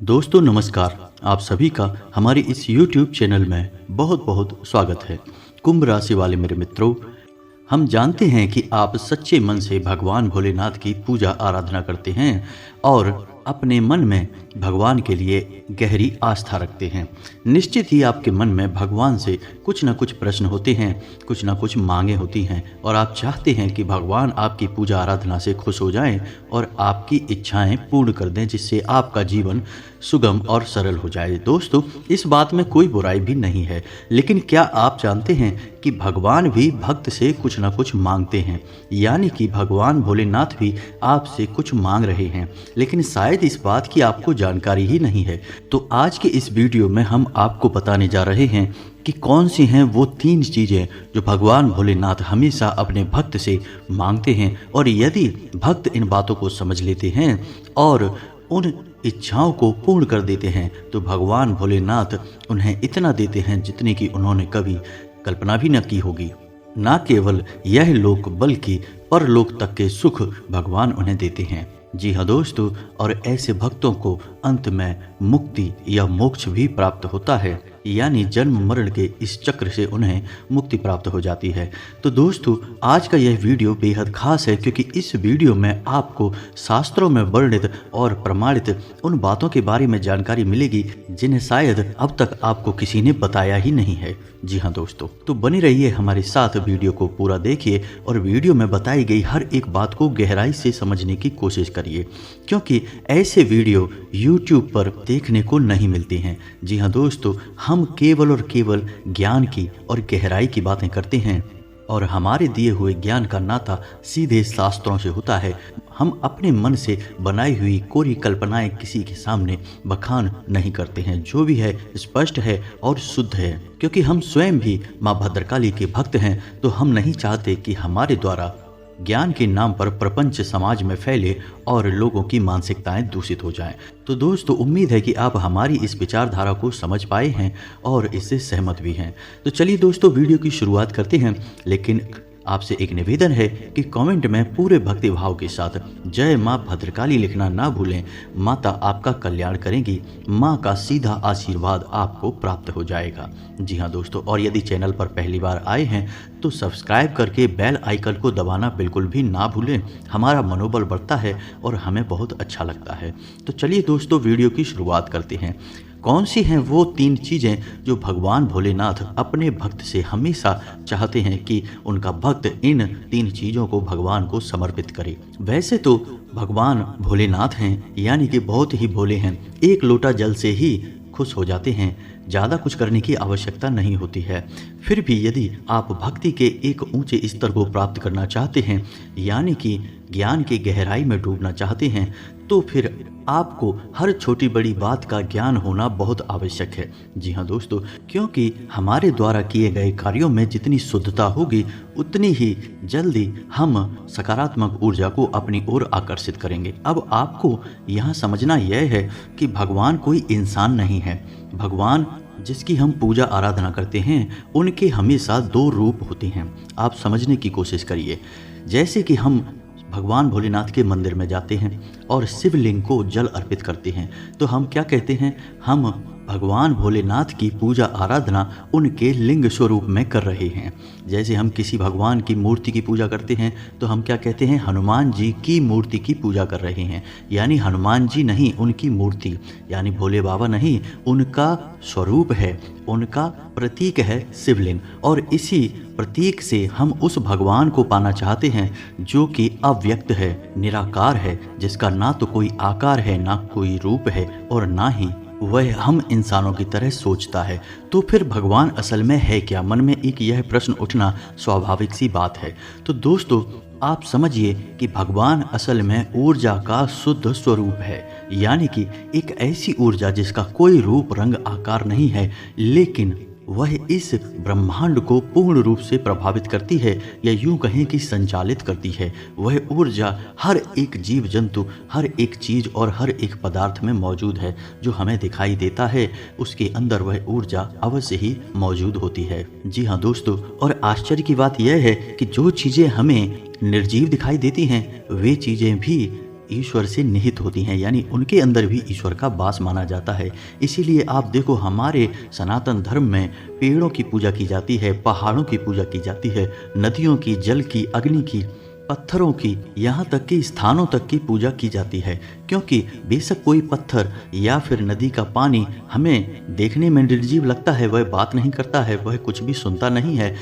दोस्तों नमस्कार। आप सभी का हमारे इस YouTube चैनल में बहुत बहुत स्वागत है। कुंभ राशि वाले मेरे मित्रों, हम जानते हैं कि आप सच्चे मन से भगवान भोलेनाथ की पूजा आराधना करते हैं और अपने मन में भगवान के लिए गहरी आस्था रखते हैं। निश्चित ही आपके मन में भगवान से कुछ न कुछ प्रश्न होते हैं, कुछ न कुछ मांगे होती हैं और आप चाहते हैं कि भगवान आपकी पूजा आराधना से खुश हो जाएं और आपकी इच्छाएं पूर्ण कर दें, जिससे आपका जीवन सुगम और सरल हो जाए। दोस्तों, इस बात में कोई बुराई भी नहीं है, लेकिन क्या आप जानते हैं कि भगवान भी भक्त से कुछ न कुछ मांगते हैं, यानी कि भगवान भोलेनाथ भी आपसे कुछ मांग रहे हैं, लेकिन शायद इस बात की आपको जानकारी ही नहीं है। तो आज के इस वीडियो में हम आपको बताने जा रहे हैं कि कौन सी हैं वो 3 चीज़ें जो भगवान भोलेनाथ हमेशा अपने भक्त से मांगते हैं, और यदि भक्त इन बातों को समझ लेते हैं और उन इच्छाओं को पूर्ण कर देते हैं तो भगवान भोलेनाथ उन्हें इतना देते हैं जितने की उन्होंने कभी कल्पना भी न की होगी। न केवल यह लोक बल्कि परलोक तक के सुख भगवान उन्हें देते हैं। जी हाँ दोस्तों, और ऐसे भक्तों को अंत में मुक्ति या मोक्ष भी प्राप्त होता है, यानी जन्म मरण के इस चक्र से उन्हें मुक्ति प्राप्त हो जाती है। तो दोस्तों, आज का यह वीडियो बेहद खास है क्योंकि इस वीडियो में आपको शास्त्रों में वर्णित और प्रमाणित उन बातों के बारे में जानकारी मिलेगी जिन्हें शायद अब तक आपको किसी ने बताया ही नहीं है। जी हाँ दोस्तों, तो बने रहिए हमारे साथ, वीडियो को पूरा देखिए और वीडियो में बताई गई हर एक बात को गहराई से समझने की कोशिश करिए, क्योंकि ऐसे वीडियो YouTube पर देखने को नहीं मिलते हैं। जी हाँ दोस्तों, हम केवल और केवल ज्ञान की और गहराई की बातें करते हैं और हमारे दिए हुए ज्ञान का नाता सीधे शास्त्रों से होता है। हम अपने मन से बनाई हुई कोरी कल्पनाएं किसी के सामने बखान नहीं करते हैं। जो भी है स्पष्ट है और शुद्ध है, क्योंकि हम स्वयं भी माँ भद्रकाली के भक्त हैं, तो हम नहीं चाहते कि हमारे द्वारा ज्ञान के नाम पर प्रपंच समाज में फैले और लोगों की मानसिकताएं दूषित हो जाएं। तो दोस्तों, उम्मीद है कि आप हमारी इस विचारधारा को समझ पाए हैं और इससे सहमत भी हैं। तो चलिए दोस्तों, वीडियो की शुरुआत करते हैं, लेकिन आपसे एक निवेदन है कि कमेंट में पूरे भक्ति भाव के साथ जय माँ भद्रकाली लिखना ना भूलें। माता आपका कल्याण करेंगी, माँ का सीधा आशीर्वाद आपको प्राप्त हो जाएगा। जी हाँ दोस्तों, और यदि चैनल पर पहली बार आए हैं तो सब्सक्राइब करके बेल आइकन को दबाना बिल्कुल भी ना भूलें। हमारा मनोबल बढ़ता है और हमें बहुत अच्छा लगता है। तो चलिए दोस्तों, वीडियो की शुरुआत करते हैं। कौन सी हैं वो 3 चीज़ें जो भगवान भोलेनाथ अपने भक्त से हमेशा चाहते हैं कि उनका भक्त इन 3 चीज़ों को भगवान को समर्पित करे। वैसे तो भगवान भोलेनाथ हैं, यानी कि बहुत ही भोले हैं, एक लोटा जल से ही खुश हो जाते हैं, ज़्यादा कुछ करने की आवश्यकता नहीं होती है। फिर भी यदि आप भक्ति के एक ऊंचे स्तर को प्राप्त करना चाहते हैं, यानी कि ज्ञान की गहराई में डूबना चाहते हैं, तो फिर आपको हर छोटी बड़ी बात का ज्ञान होना बहुत आवश्यक है। जी हाँ दोस्तों, क्योंकि हमारे द्वारा किए गए कार्यों में जितनी शुद्धता होगी उतनी ही जल्दी हम सकारात्मक ऊर्जा को अपनी ओर आकर्षित करेंगे। अब आपको यहाँ समझना यह है कि भगवान कोई इंसान नहीं है। भगवान जिसकी हम पूजा आराधना करते हैं, उनके हमेशा 2 रूप होते हैं। आप समझने की कोशिश करिए। जैसे कि हम भगवान भोलेनाथ के मंदिर में जाते हैं और शिवलिंग को जल अर्पित करते हैं, तो हम क्या कहते हैं? हम भगवान भोलेनाथ की पूजा आराधना उनके लिंग स्वरूप में कर रहे हैं। जैसे हम किसी भगवान की मूर्ति की पूजा करते हैं तो हम क्या कहते हैं? हनुमान जी की मूर्ति की पूजा कर रहे हैं, यानी हनुमान जी नहीं, उनकी मूर्ति, यानी भोले बाबा नहीं, उनका स्वरूप है, उनका प्रतीक है शिवलिंग। और इसी प्रतीक से हम उस भगवान को पाना चाहते हैं जो कि अव्यक्त है, निराकार है, जिसका ना तो कोई आकार है, ना कोई रूप है और ना ही वह हम इंसानों की तरह सोचता है। तो फिर भगवान असल में है क्या? मन में एक यह प्रश्न उठना स्वाभाविक सी बात है। तो दोस्तों, आप समझिए कि भगवान असल में ऊर्जा का शुद्ध स्वरूप है, यानी कि एक ऐसी ऊर्जा जिसका कोई रूप रंग आकार नहीं है, लेकिन वह इस ब्रह्मांड को पूर्ण रूप से प्रभावित करती है, या यूं कहें कि संचालित करती है। वह ऊर्जा हर एक जीव जंतु, हर एक चीज़ और हर एक पदार्थ में मौजूद है। जो हमें दिखाई देता है उसके अंदर वह ऊर्जा अवश्य ही मौजूद होती है। जी हाँ दोस्तों, और आश्चर्य की बात यह है कि जो चीज़ें हमें निर्जीव दिखाई देती हैं, वे चीज़ें भी ईश्वर से निहित होती हैं, यानी उनके अंदर भी ईश्वर का वास माना जाता है। इसीलिए आप देखो हमारे सनातन धर्म में पेड़ों की पूजा की जाती है, पहाड़ों की पूजा की जाती है, नदियों की, जल की, अग्नि की, पत्थरों की, यहाँ तक कि स्थानों तक की पूजा की जाती है। क्योंकि बेशक कोई पत्थर या फिर नदी का पानी हमें देखने में निर्जीव लगता है, वह बात नहीं करता है, वह कुछ भी सुनता नहीं है,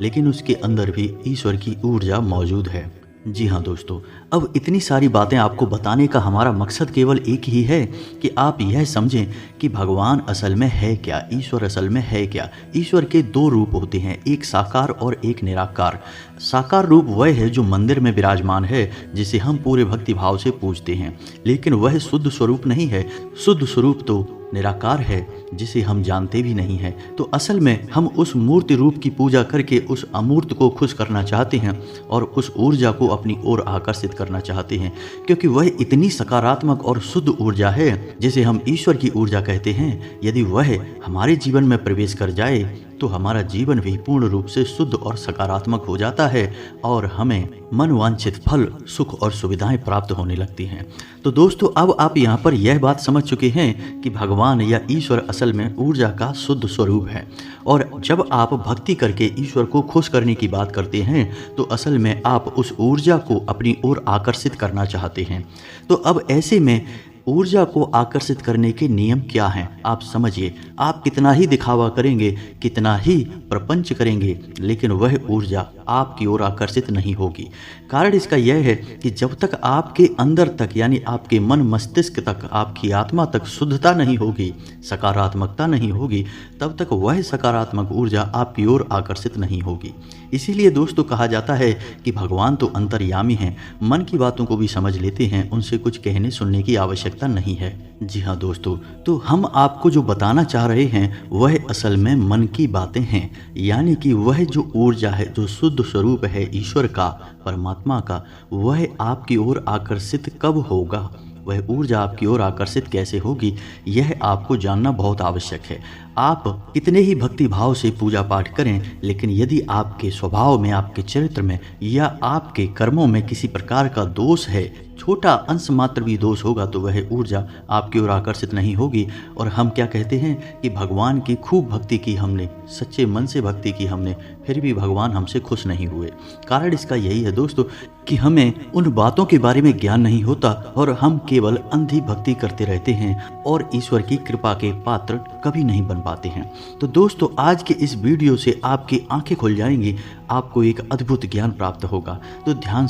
लेकिन उसके अंदर भी ईश्वर की ऊर्जा मौजूद है। जी हाँ दोस्तों, अब इतनी सारी बातें आपको बताने का हमारा मकसद केवल एक ही है कि आप यह समझें कि भगवान असल में है क्या, ईश्वर असल में है क्या। ईश्वर के दो रूप होते हैं, एक साकार और एक निराकार। साकार रूप वह है जो मंदिर में विराजमान है, जिसे हम पूरे भक्ति भाव से पूजते हैं, लेकिन वह शुद्ध स्वरूप नहीं है। शुद्ध स्वरूप तो निराकार है, जिसे हम जानते भी नहीं हैं। तो असल में हम उस मूर्ति रूप की पूजा करके उस अमूर्त को खुश करना चाहते हैं और उस ऊर्जा को अपनी ओर आकर्षित करना चाहते हैं, क्योंकि वह इतनी सकारात्मक और शुद्ध ऊर्जा है जिसे हम ईश्वर की ऊर्जा कहते हैं। यदि वह हमारे जीवन में प्रवेश कर जाए तो हमारा जीवन भी पूर्ण रूप से शुद्ध और सकारात्मक हो जाता है और हमें मनवांछित फल, सुख और सुविधाएं प्राप्त होने लगती हैं। तो दोस्तों, अब आप यहाँ पर यह बात समझ चुके हैं कि भगवान या ईश्वर असल में ऊर्जा का शुद्ध स्वरूप है। और जब आप भक्ति करके ईश्वर को खुश करने की बात करते हैं तो असल में आप उस ऊर्जा को अपनी ओर आकर्षित करना चाहते हैं। तो अब ऐसे में ऊर्जा को आकर्षित करने के नियम क्या हैं, आप समझिए। आप कितना ही दिखावा करेंगे, कितना ही प्रपंच करेंगे, लेकिन वह ऊर्जा आपकी ओर आकर्षित नहीं होगी। कारण इसका यह है कि जब तक आपके अंदर तक, यानी आपके मन मस्तिष्क तक, आपकी आत्मा तक शुद्धता नहीं होगी, सकारात्मकता नहीं होगी, तब तक वह सकारात्मक ऊर्जा आपकी ओर आकर्षित नहीं होगी। इसीलिए दोस्तों कहा जाता है कि भगवान तो अंतर्यामी हैं, मन की बातों को भी समझ लेते हैं, उनसे कुछ कहने सुनने की आवश्यकता नहीं है। जी हाँ दोस्तों, तो हम आपको जो बताना चाह रहे हैं वह असल में मन की बातें हैं, यानी कि वह जो ऊर्जा है, जो शुद्ध स्वरूप है ईश्वर का, परमात्मा का, वह आपकी ओर आकर्षित कब होगा, वह ऊर्जा आपकी ओर आकर्षित कैसे होगी, यह आपको जानना बहुत आवश्यक है। आप कितने ही भक्ति भाव से पूजा पाठ करें, लेकिन यदि आपके स्वभाव में, आपके चरित्र में या आपके कर्मों में किसी प्रकार का दोष है, छोटा अंश मात्र भी दोष होगा, तो वह ऊर्जा आपकी ओर आकर्षित नहीं होगी। और हम क्या कहते हैं कि भगवान की खूब भक्ति की हमने, सच्चे मन से भक्ति की हमने, फिर भी भगवान हमसे खुश नहीं हुए। कारण इसका यही है दोस्तों कि हमें उन बातों के बारे में ज्ञान नहीं होता और हम केवल अंधी भक्ति करते रहते हैं और ईश्वर की कृपा के पात्र कभी नहीं बन पाते हैं। तो दोस्तों, आज के इस वीडियो से आपकी आंखें खुल जाएंगी, आपको एक अद्भुत ज्ञान प्राप्त होगा। तो ध्यान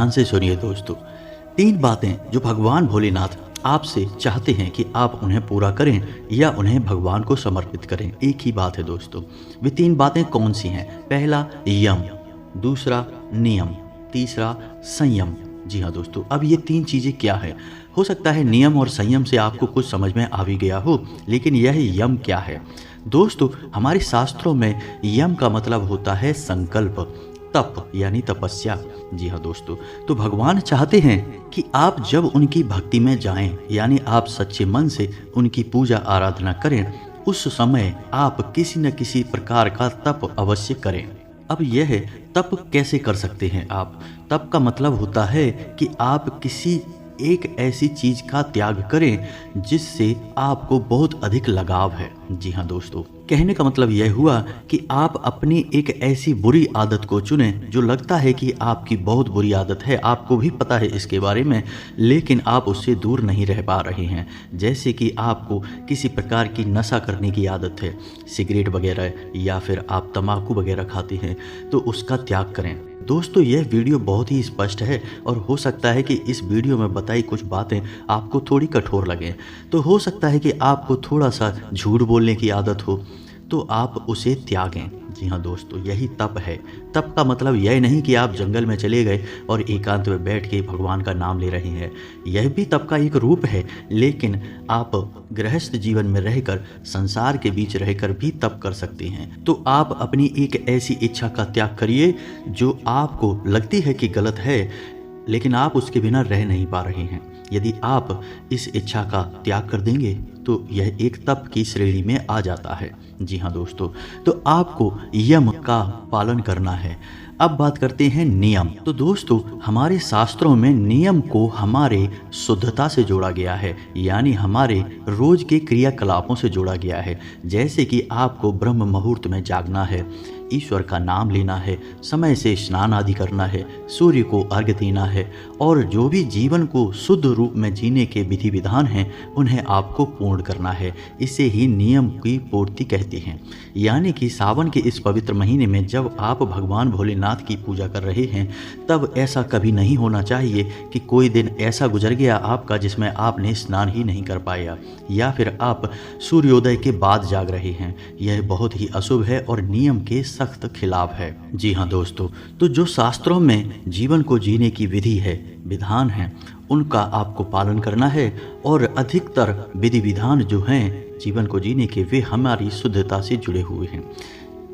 से सुनिए दोस्तों। 3 बातें जो भगवान भोलेनाथ आपसे चाहते हैं कि आप उन्हें पूरा करें या उन्हें भगवान को समर्पित करें, एक ही बात है दोस्तों। वे 3 बातें कौन सी हैं? पहला यम, दूसरा नियम, तीसरा संयम। जी हाँ दोस्तों, अब ये 3 चीज़ें क्या है? हो सकता है नियम और संयम से आपको कुछ समझ में आ भी गया हो, लेकिन यह यम क्या है? दोस्तों, हमारे शास्त्रों में यम का मतलब होता है संकल्प, तप यानी तपस्या। जी हाँ दोस्तों, तो भगवान चाहते हैं कि आप जब उनकी भक्ति में जाएं, यानी आप सच्चे मन से उनकी पूजा आराधना करें, उस समय आप किसी न किसी प्रकार का तप अवश्य करें। अब यह तप कैसे कर सकते हैं आप? तप का मतलब होता है कि आप किसी एक ऐसी चीज का त्याग करें जिससे आपको बहुत अधिक लगाव है। जी हाँ दोस्तों, कहने का मतलब यह हुआ कि आप अपनी एक ऐसी बुरी आदत को चुनें जो लगता है कि आपकी बहुत बुरी आदत है, आपको भी पता है इसके बारे में, लेकिन आप उससे दूर नहीं रह पा रहे हैं। जैसे कि आपको किसी प्रकार की नशा करने की आदत है, सिगरेट वगैरह, या फिर आप तंबाकू वगैरह खाते हैं, तो उसका त्याग करें। दोस्तों, यह वीडियो बहुत ही स्पष्ट है और हो सकता है कि इस वीडियो में बताई कुछ बातें आपको थोड़ी कठोर लगें, तो हो सकता है कि आपको थोड़ा सा झूठ बोलने की आदत हो, तो आप उसे त्यागें। जी हाँ दोस्तों, यही तप है। तप का मतलब यह नहीं कि आप जंगल में चले गए और एकांत में बैठ के भगवान का नाम ले रहे हैं, यह भी तप का एक रूप है, लेकिन आप गृहस्थ जीवन में रहकर, संसार के बीच रहकर भी तप कर सकते हैं। तो आप अपनी एक ऐसी इच्छा का त्याग करिए जो आपको लगती है कि गलत है, लेकिन आप उसके बिना रह नहीं पा रहे हैं। यदि आप इस इच्छा का त्याग कर देंगे तो यह एक तप की श्रेणी में आ जाता है। जी हाँ दोस्तों, तो आपको यम का पालन करना है। अब बात करते हैं नियम। तो दोस्तों, हमारे शास्त्रों में नियम को हमारे शुद्धता से जोड़ा गया है, यानी हमारे रोज के क्रियाकलापों से जोड़ा गया है। जैसे कि आपको ब्रह्म मुहूर्त में जागना है, ईश्वर का नाम लेना है, समय से स्नान आदि करना है, सूर्य को अर्घ्य देना है, और जो भी जीवन को शुद्ध रूप में जीने के विधि विधान हैं उन्हें आपको पूर्ण करना है। इसे ही नियम की पूर्ति कहते हैं। यानी कि सावन के इस पवित्र महीने में जब आप भगवान भोलेनाथ की पूजा कर रहे हैं, तब ऐसा कभी नहीं होना चाहिए कि कोई दिन ऐसा गुजर गया आपका जिसमें आपने स्नान ही नहीं कर पाया, या फिर आप सूर्योदय के बाद जाग रहे हैं। यह बहुत ही अशुभ है और नियम के सख्त खिलाफ है। जी हाँ दोस्तों, तो जो शास्त्रों में जीवन को जीने की विधि है, विधान है, उनका आपको पालन करना है। और अधिकतर विधि विधान जो हैं जीवन को जीने के, वे हमारी शुद्धता से जुड़े हुए हैं।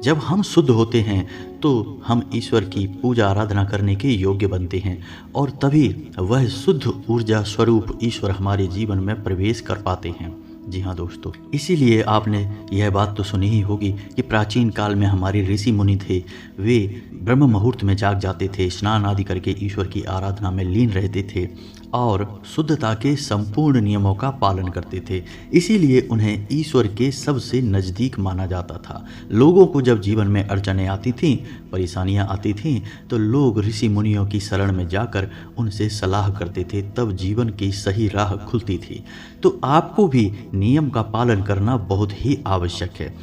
जब हम शुद्ध होते हैं तो हम ईश्वर की पूजा आराधना करने के योग्य बनते हैं, और तभी वह शुद्ध ऊर्जा स्वरूप ईश्वर हमारे जीवन में प्रवेश कर पाते हैं। जी हाँ दोस्तों, इसीलिए आपने यह बात तो सुनी ही होगी कि प्राचीन काल में हमारे ऋषि मुनि थे, वे ब्रह्म मुहूर्त में जाग जाते थे, स्नान आदि करके ईश्वर की आराधना में लीन रहते थे और शुद्धता के संपूर्ण नियमों का पालन करते थे। इसीलिए उन्हें ईश्वर के सबसे नज़दीक माना जाता था। लोगों को जब जीवन में अड़चनें आती थीं, परेशानियां आती थीं, तो लोग ऋषि मुनियों की शरण में जाकर उनसे सलाह करते थे, तब जीवन की सही राह खुलती थी। तो आपको भी नियम का पालन करना बहुत ही आवश्यक है।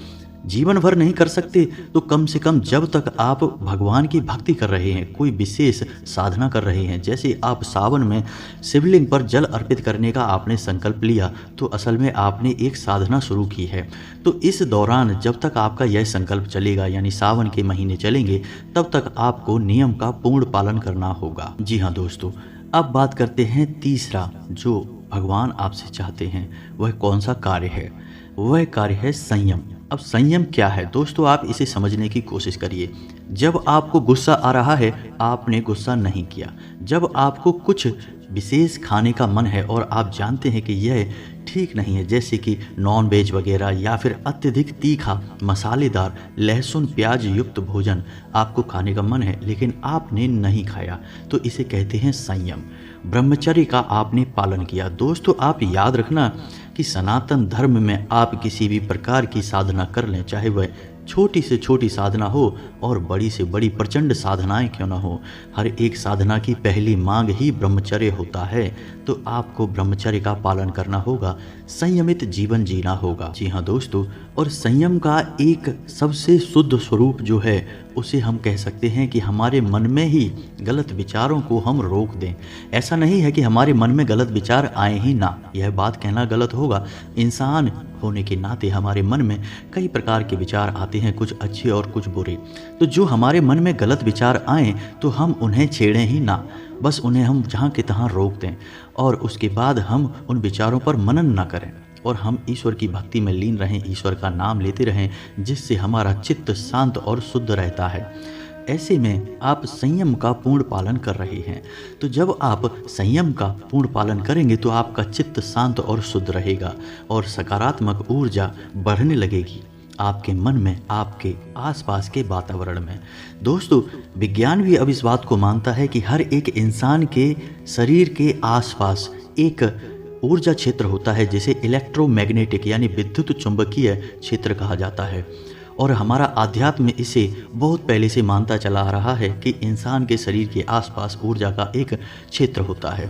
जीवन भर नहीं कर सकते तो कम से कम जब तक आप भगवान की भक्ति कर रहे हैं, कोई विशेष साधना कर रहे हैं, जैसे आप सावन में शिवलिंग पर जल अर्पित करने का आपने संकल्प लिया, तो असल में आपने एक साधना शुरू की है। तो इस दौरान जब तक आपका यह संकल्प चलेगा, यानी सावन के महीने चलेंगे, तब तक आपको नियम का पूर्ण पालन करना होगा। जी हाँ दोस्तों, अब बात करते हैं तीसरा जो भगवान आपसे चाहते हैं, वह कौन सा कार्य है? वह कार्य है संयम। अब संयम क्या है दोस्तों, आप इसे समझने की कोशिश करिए। जब आपको गुस्सा आ रहा है, आपने गुस्सा नहीं किया। जब आपको कुछ विशेष खाने का मन है और आप जानते हैं कि यह ठीक नहीं है, जैसे कि नॉन वेज वगैरह या फिर अत्यधिक तीखा, मसालेदार, लहसुन प्याज युक्त भोजन आपको खाने का मन है लेकिन आपने नहीं खाया, तो इसे कहते हैं संयम। ब्रह्मचर्य का आपने पालन किया। दोस्तों, आप याद रखना कि सनातन धर्म में आप किसी भी प्रकार की साधना कर लें, चाहे वह छोटी से छोटी साधना हो और बड़ी से बड़ी प्रचंड साधनाएं क्यों ना हो, हर एक साधना की पहली मांग ही ब्रह्मचर्य होता है। तो आपको ब्रह्मचर्य का पालन करना होगा, संयमित जीवन जीना होगा। जी हाँ दोस्तों, और संयम का एक सबसे शुद्ध स्वरूप जो है उसे हम कह सकते हैं कि हमारे मन में ही गलत विचारों को हम रोक दें। ऐसा नहीं है कि हमारे मन में गलत विचार आए ही ना, यह बात कहना गलत होगा। इंसान होने के नाते हमारे मन में कई प्रकार के विचार आते हैं, कुछ अच्छे और कुछ बुरे। तो जो हमारे मन में गलत विचार आए तो हम उन्हें छेड़ें ही ना, बस उन्हें हम जहाँ के तहाँ रोक दें और उसके बाद हम उन विचारों पर मनन ना करें और हम ईश्वर की भक्ति में लीन रहें, ईश्वर का नाम लेते रहें, जिससे हमारा चित्त शांत और शुद्ध रहता है। ऐसे में आप संयम का पूर्ण पालन कर रहे हैं। तो जब आप संयम का पूर्ण पालन करेंगे तो आपका चित्त शांत और शुद्ध रहेगा और सकारात्मक ऊर्जा बढ़ने लगेगी आपके मन में, आपके आसपास के वातावरण में। दोस्तों, विज्ञान भी अब इस बात को मानता है कि हर एक इंसान के शरीर के आसपास एक ऊर्जा क्षेत्र होता है जिसे इलेक्ट्रोमैग्नेटिक यानी विद्युत चुंबकीय क्षेत्र कहा जाता है। और हमारा अध्यात्म इसे बहुत पहले से मानता चला आ रहा है कि इंसान के शरीर के आसपास ऊर्जा का एक क्षेत्र होता है।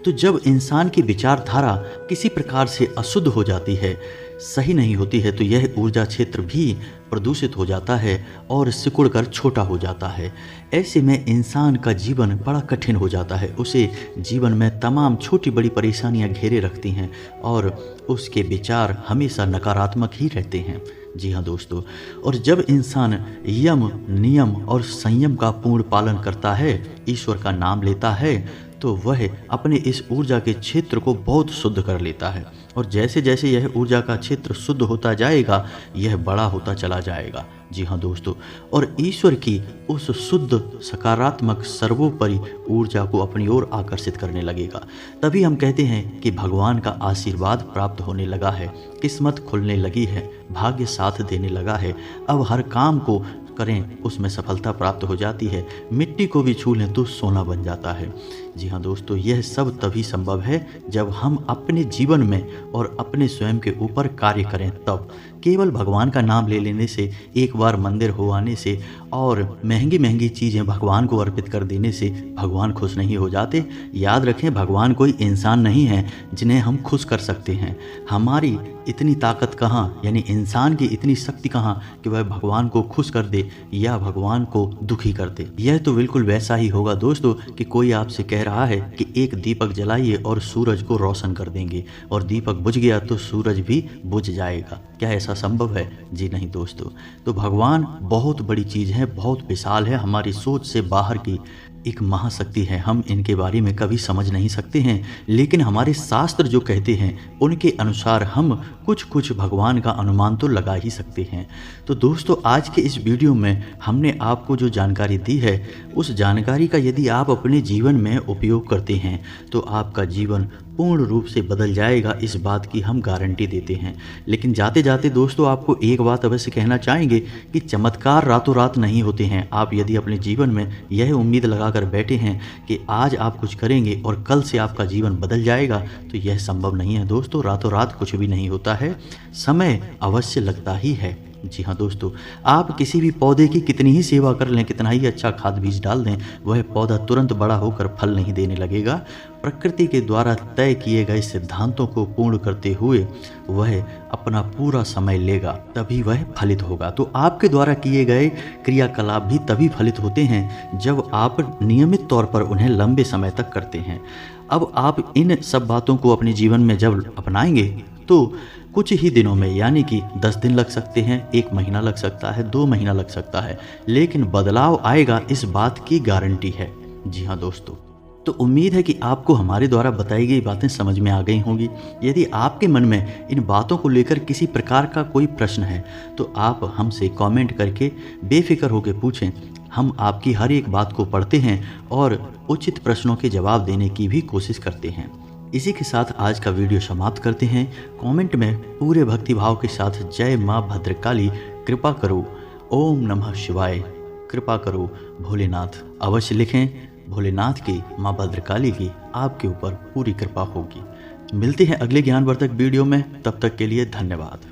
तो जब इंसान की विचारधारा किसी प्रकार से अशुद्ध हो जाती है, सही नहीं होती है, तो यह ऊर्जा क्षेत्र भी प्रदूषित हो जाता है और सिकुड़कर छोटा हो जाता है। ऐसे में इंसान का जीवन बड़ा कठिन हो जाता है, उसे जीवन में तमाम छोटी बड़ी परेशानियां घेरे रखती हैं और उसके विचार हमेशा नकारात्मक ही रहते हैं। जी हाँ दोस्तों, और जब इंसान यम, नियम और संयम का पूर्ण पालन करता है, ईश्वर का नाम लेता है, तो वह अपने इस ऊर्जा के क्षेत्र को बहुत शुद्ध कर लेता है और जैसे जैसे यह ऊर्जा का क्षेत्र शुद्ध होता जाएगा, यह बड़ा होता चला जाएगा। जी हाँ दोस्तों, और ईश्वर की उस शुद्ध सकारात्मक सर्वोपरि ऊर्जा को अपनी ओर आकर्षित करने लगेगा। तभी हम कहते हैं कि भगवान का आशीर्वाद प्राप्त होने लगा है, किस्मत खुलने लगी है, भाग्य साथ देने लगा है। अब हर काम को करें उसमें सफलता प्राप्त हो जाती है, मिट्टी को भी छू लें तो सोना बन जाता है। जी हाँ दोस्तों, यह सब तभी संभव है जब हम अपने जीवन में और अपने स्वयं के ऊपर कार्य करें तब। केवल भगवान का नाम ले लेने से, एक बार मंदिर हो आने से और महंगी महंगी चीज़ें भगवान को अर्पित कर देने से भगवान खुश नहीं हो जाते। याद रखें, भगवान कोई इंसान नहीं है जिन्हें हम खुश कर सकते हैं। हमारी इतनी ताकत कहाँ, यानी इंसान की इतनी शक्ति कहाँ कि वह भगवान को खुश कर दे या भगवान को दुखी कर दे। यह तो बिल्कुल वैसा ही होगा दोस्तों कि कोई आपसे कह रहा है कि एक दीपक जलाइए और सूरज को रोशन कर देंगे, और दीपक बुझ गया तो सूरज भी बुझ जाएगा। क्या ऐसा संभव है? जी नहीं दोस्तों। तो भगवान बहुत बड़ी चीज़ है, बहुत विशाल है, हमारी सोच से बाहर की एक महाशक्ति है। हम इनके बारे में कभी समझ नहीं सकते हैं, लेकिन हमारे शास्त्र जो कहते हैं उनके अनुसार हम कुछ कुछ भगवान का अनुमान तो लगा ही सकते हैं। तो दोस्तों, आज के इस वीडियो में हमने आपको जो जानकारी दी है, उस जानकारी का यदि आप अपने जीवन में उपयोग करते हैं तो आपका जीवन पूर्ण रूप से बदल जाएगा, इस बात की हम गारंटी देते हैं। लेकिन जाते जाते दोस्तों, आपको एक बात अवश्य कहना चाहेंगे कि चमत्कार रातों रात नहीं होते हैं। आप यदि अपने जीवन में यह उम्मीद लगाकर बैठे हैं कि आज आप कुछ करेंगे और कल से आपका जीवन बदल जाएगा, तो यह संभव नहीं है दोस्तों। रातों रात कुछ भी नहीं होता है, समय अवश्य लगता ही है। जी हाँ दोस्तों, आप किसी भी पौधे की कितनी ही सेवा कर लें, कितना ही अच्छा खाद बीज डाल दें, वह पौधा तुरंत बड़ा होकर फल नहीं देने लगेगा। प्रकृति के द्वारा तय किए गए सिद्धांतों को पूर्ण करते हुए वह अपना पूरा समय लेगा, तभी वह फलित होगा। तो आपके द्वारा किए गए क्रियाकलाप भी तभी फलित होते हैं जब आप नियमित तौर पर उन्हें लंबे समय तक करते हैं। अब आप इन सब बातों को अपने जीवन में जब अपनाएंगे तो कुछ ही दिनों में, यानी कि 10 दिन लग सकते हैं, 1 महीना लग सकता है, 2 महीना लग सकता है, लेकिन बदलाव आएगा, इस बात की गारंटी है। जी हाँ दोस्तों, तो उम्मीद है कि आपको हमारे द्वारा बताई गई बातें समझ में आ गई होंगी। यदि आपके मन में इन बातों को लेकर किसी प्रकार का कोई प्रश्न है तो आप हमसे कमेंट करके बेफिक्र होकर पूछें। हम आपकी हर एक बात को पढ़ते हैं और उचित प्रश्नों के जवाब देने की भी कोशिश करते हैं। इसी के साथ आज का वीडियो समाप्त करते हैं। कमेंट में पूरे भक्तिभाव के साथ जय माँ भद्रकाली, कृपा करो, ओम नमः शिवाय, कृपा करो भोलेनाथ अवश्य लिखें। भोलेनाथ की, माँ भद्रकाली की आपके ऊपर पूरी कृपा होगी। मिलते हैं अगले ज्ञानवर्धक वीडियो में, तब तक के लिए धन्यवाद।